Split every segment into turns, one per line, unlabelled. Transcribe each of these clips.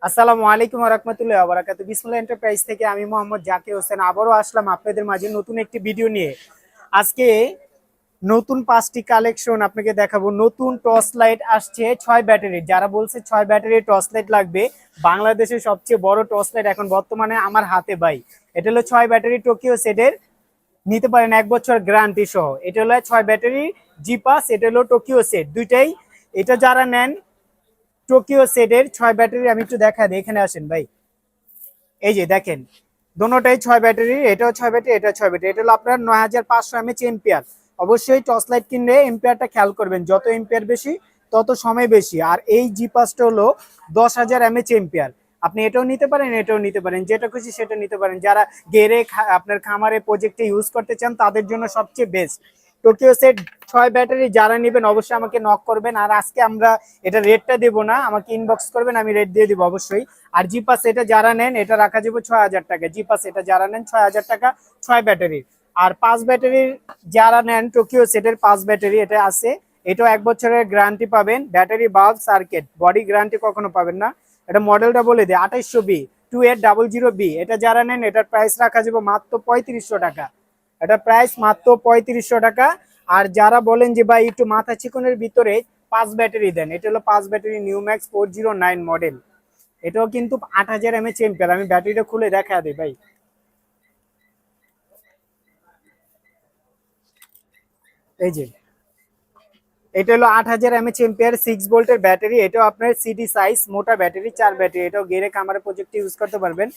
আসসালামু আলাইকুম ওয়া রাহমাতুল্লাহি ওয়া বারাকাতুহু। বিসমিল্লাহ এন্টারপ্রাইজ থেকে আমি মোহাম্মদ জাকির হোসেন আবারও আসলাম আপনাদের মাঝে নতুন একটি ভিডিও নিয়ে। আজকে নতুন 5টি কালেকশন আপনাকে দেখাবো। নতুন টর্চ লাইট আসছে 6 ব্যাটারির। যারা বলছে 6 ব্যাটারির টর্চ লাইট লাগবে, বাংলাদেশের সবচেয়ে বড় টর্চ লাইট এখন বর্তমানে আমার হাতে ভাই। এটা হলো 6 ব্যাটারি টোকিও সেটের, নিতে পারেন 1 বছর গ্যারান্টি সহ। এটা হলো 6 ব্যাটারি জিপাস, এটা হলো টোকিও সেট দুইটাই। এটা যারা নেন টোকিও সেটের 6 ব্যাটারি, আমি একটু দেখা দিই, এখানে আসেন ভাই। এই যে দেখেন, দোনোটাই 6 ব্যাটারি, এটাও 6 ব্যাটারি, এটা 6 ব্যাটারি। এটা হলো আপনার 9500 এমএইচ এম্পিয়ার। অবশ্যই টর্চ লাইট কিনলে এম্পিয়ারটা খেয়াল করবেন, যত এম্পিয়ার বেশি তত সময় বেশি। আর এই জি পাসটা হলো 10000 এমএইচ এম্পিয়ার। আপনি এটাও নিতে পারেন, এটাও নিতে পারেন, যেটা খুশি সেটা নিতে পারেন। যারা গেরে আপনার খামারে প্রজেক্টে ইউজ করতে চান তাদের জন্য সবচেয়ে বেস্ট টোকিও সেট 6 ব্যাটারি। যারা নেবেন অবশ্যই আমাকে নক করবেন। আর আজকে আমরা এটা রেটটা দেবো না, আমাকে ইনবক্স করবেন, আমি রেট দিয়ে দিব অবশ্যই। আর জি পাস এটা যারা নেন এটা রাখা যাবে 6000 টাকা। জি পাস এটা যারা নেন 6000 টাকা 6 ব্যাটারির। আর 5 ব্যাটারির যারা নেন টোকিও সেটের 5 ব্যাটারি এটা আছে, এটাও 1 বছরের গ্যারান্টি পাবেন। Battery bulb circuit body guarantee কখনো পাবেন না। এটা মডেলটা বলে দিই 2800B 2800B। এটা যারা নেন এটার প্রাইস রাখা যাবে মাত্র 3500 টাকা। এটা প্রাইস মাত্র 3500 টাকা। আর যারা বলেন যে ভাই একটু মাথা চিকনের ভিতরে 5 ব্যাটারি দেন, এটা হলো 5 ব্যাটারি নিউম্যাক্স 409 মডেল। এটাও কিন্তু 8000 এমএইচ এম্পিয়ার। আমি ব্যাটারিটা খুলে দেখা দিই ভাই। এই যে এটা হলো 8000 এমএইচ এম্পিয়ার 6 ভোল্টের ব্যাটারি। এটাও আপনার সিডি সাইজ মোটা ব্যাটারি, 4 ব্যাটারি। এটাও গেরে কামারে প্রজেক্টে ইউজ করতে পারবেন।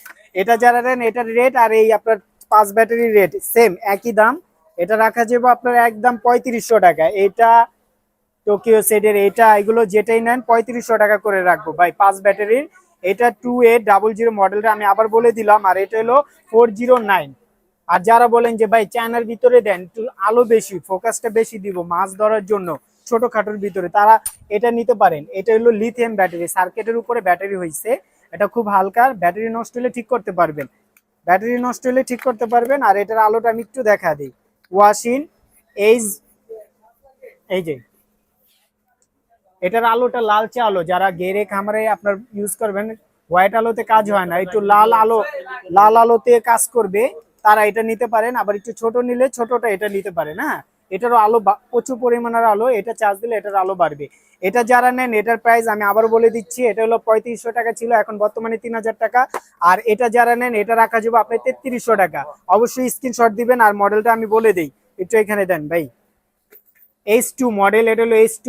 এটা যারা নেন এটার রেট আর এই আপনার 5 ব্যাটারির রেট সেম, একই দাম। এটা রাখা যাবে আপনার একদম 3500 টাকা। এটা টোকিও সেটের, এটা এগুলো যেটাই নেন 3500 টাকা করে রাখবো ভাই 5 ব্যাটারির। এটা 2800 মডেলটা আমি আবার বলে দিলাম। আর এটা হলো 409। আর যারা বলেন যে ভাই চায়নার ভিতরে দেন, একটু আলো বেশি, ফোকাসটা বেশি দিব মাছ ধরার জন্য ছোটখাটোর ভিতরে, তারা এটা নিতে পারেন। এটা হলো লিথিয়াম ব্যাটারি, সার্কিটের উপরে ব্যাটারি হয়েছে। এটা খুব হালকা, ব্যাটারি নষ্ট হলে ঠিক করতে পারবেন, ব্যাটারি নষ্ট হলে ঠিক করতে পারবেন। আর এটার আলোটা আমি একটু দেখা দিই। ওয়াশিন এইজ, এই যে এটার আলোটা লালচে আলো। যারা গেরে খামারে আপনার ইউজ করবেন, হোয়াইট আলোতে কাজ হয় না, একটু লাল আলো, লাল আলোতে কাজ করবে, তারা এটা নিতে পারেন। আবার একটু ছোট নিলে ছোটটা এটা নিতে পারেন। হ্যাঁ, এটারও আলো প্রচুর পরিমাণের আলো, এটা চার্জ দিলে এটার আলো বাড়বে। এটা যারা নেন এটার প্রাইস আমি আবার বলে দিচ্ছি, এটা হলো 3500 টাকা ছিল, এখন বর্তমানে 3000 টাকা। আর এটা যারা নেন এটা রাখা যাবে আপনি 3300 টাকা। অবশ্যই স্ক্রিনশট দিবেন। আর মডেলটা আমি বলে দিই, একটু এখানে দেন ভাই। H2 মডেল, এটা হলো H2।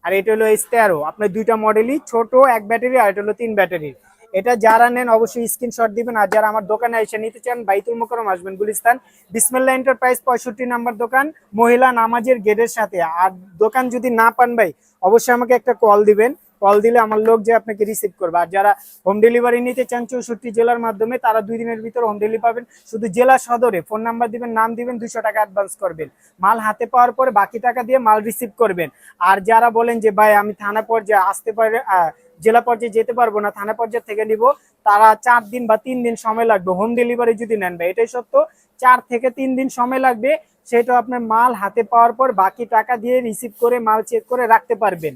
আর এটা হলো S13। আপনার দুইটা মডেলই, ছোট 1 ব্যাটারি আর এটা হলো 3 ব্যাটারি। এটা যারা নেন অবশ্যই স্ক্রিনশট দিবেন। আর যারা আমার দোকানে এসে নিতে চান বাইতুল মোকাররম আসবেন, গুলিস্তান বিসমিল্লাহ এন্টারপ্রাইজ 65 নাম্বার দোকান, মহিলা নামাজের গেটের সাথে। আর দোকান যদি না পান ভাই অবশ্যই আমাকে একটা কল দিবেন, কল দিলে আমার লোক যে আপনাকে রিসিভ করবে। আর যারা হোম ডেলিভারি নিতে চান 64 জেলার মাধ্যমে, তারা 2 দিনের ভিতর হোম ডেলিভারি পাবেন। শুধু জেলা সদরে ফোন নাম্বার দিবেন, নাম দিবেন, 200 টাকা অ্যাডভান্স করবেন। মাল হাতে পাওয়ার পরে বাকি টাকা দিয়ে মাল রিসিভ করবেন। আর যারা বলেন যে ভাই আমি থানা পর্যায়ে আসতে পারে, জেলা পর্যায়ে যেতে পারবো না, থানা পর্যায়ে থেকে নিব, তারা 4 দিন বা 3 দিন সময় লাগবে হোম ডেলিভারি যদি নেন ভাই। এটাই সত্য, 4 থেকে 3 দিন সময় লাগবে। সেটা আপনার মাল হাতে পাওয়ার পর বাকি টাকা দিয়ে রিসিভ করে মাল চেক করে রাখতে পারবেন।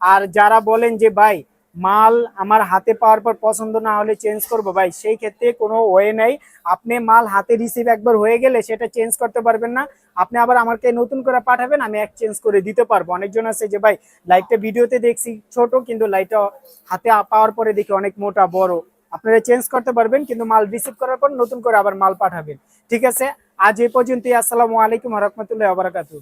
আর যারা বলেন যে ভাই মাল আমার হাতে পাওয়ার পর পছন্দ না হলে চেঞ্জ করবো ভাই, সেই ক্ষেত্রে কোনো ওয়ে নেই। আপনি মাল হাতে রিসিভ একবার হয়ে গেলে সেটা চেঞ্জ করতে পারবেন না। আপনি আবার আমাকে নতুন করে পাঠাবেন, আমি এক্সচেঞ্জ করে দিতে পারবো। অনেকজন আছে যে ভাই লাইটটা ভিডিওতে দেখছি ছোট, কিন্তু লাইটটা হাতে পাওয়ার পরে দেখি অনেক মোটা বড়। আপনারা চেঞ্জ করতে পারবেন, কিন্তু মাল রিসিভ করার পর নতুন করে আবার মাল পাঠাবেন। ঠিক আছে, আজ এই পর্যন্তই। আসসালামু আলাইকুম ওয়া রাহমাতুল্লাহি ওয়া বারাকাতুহু।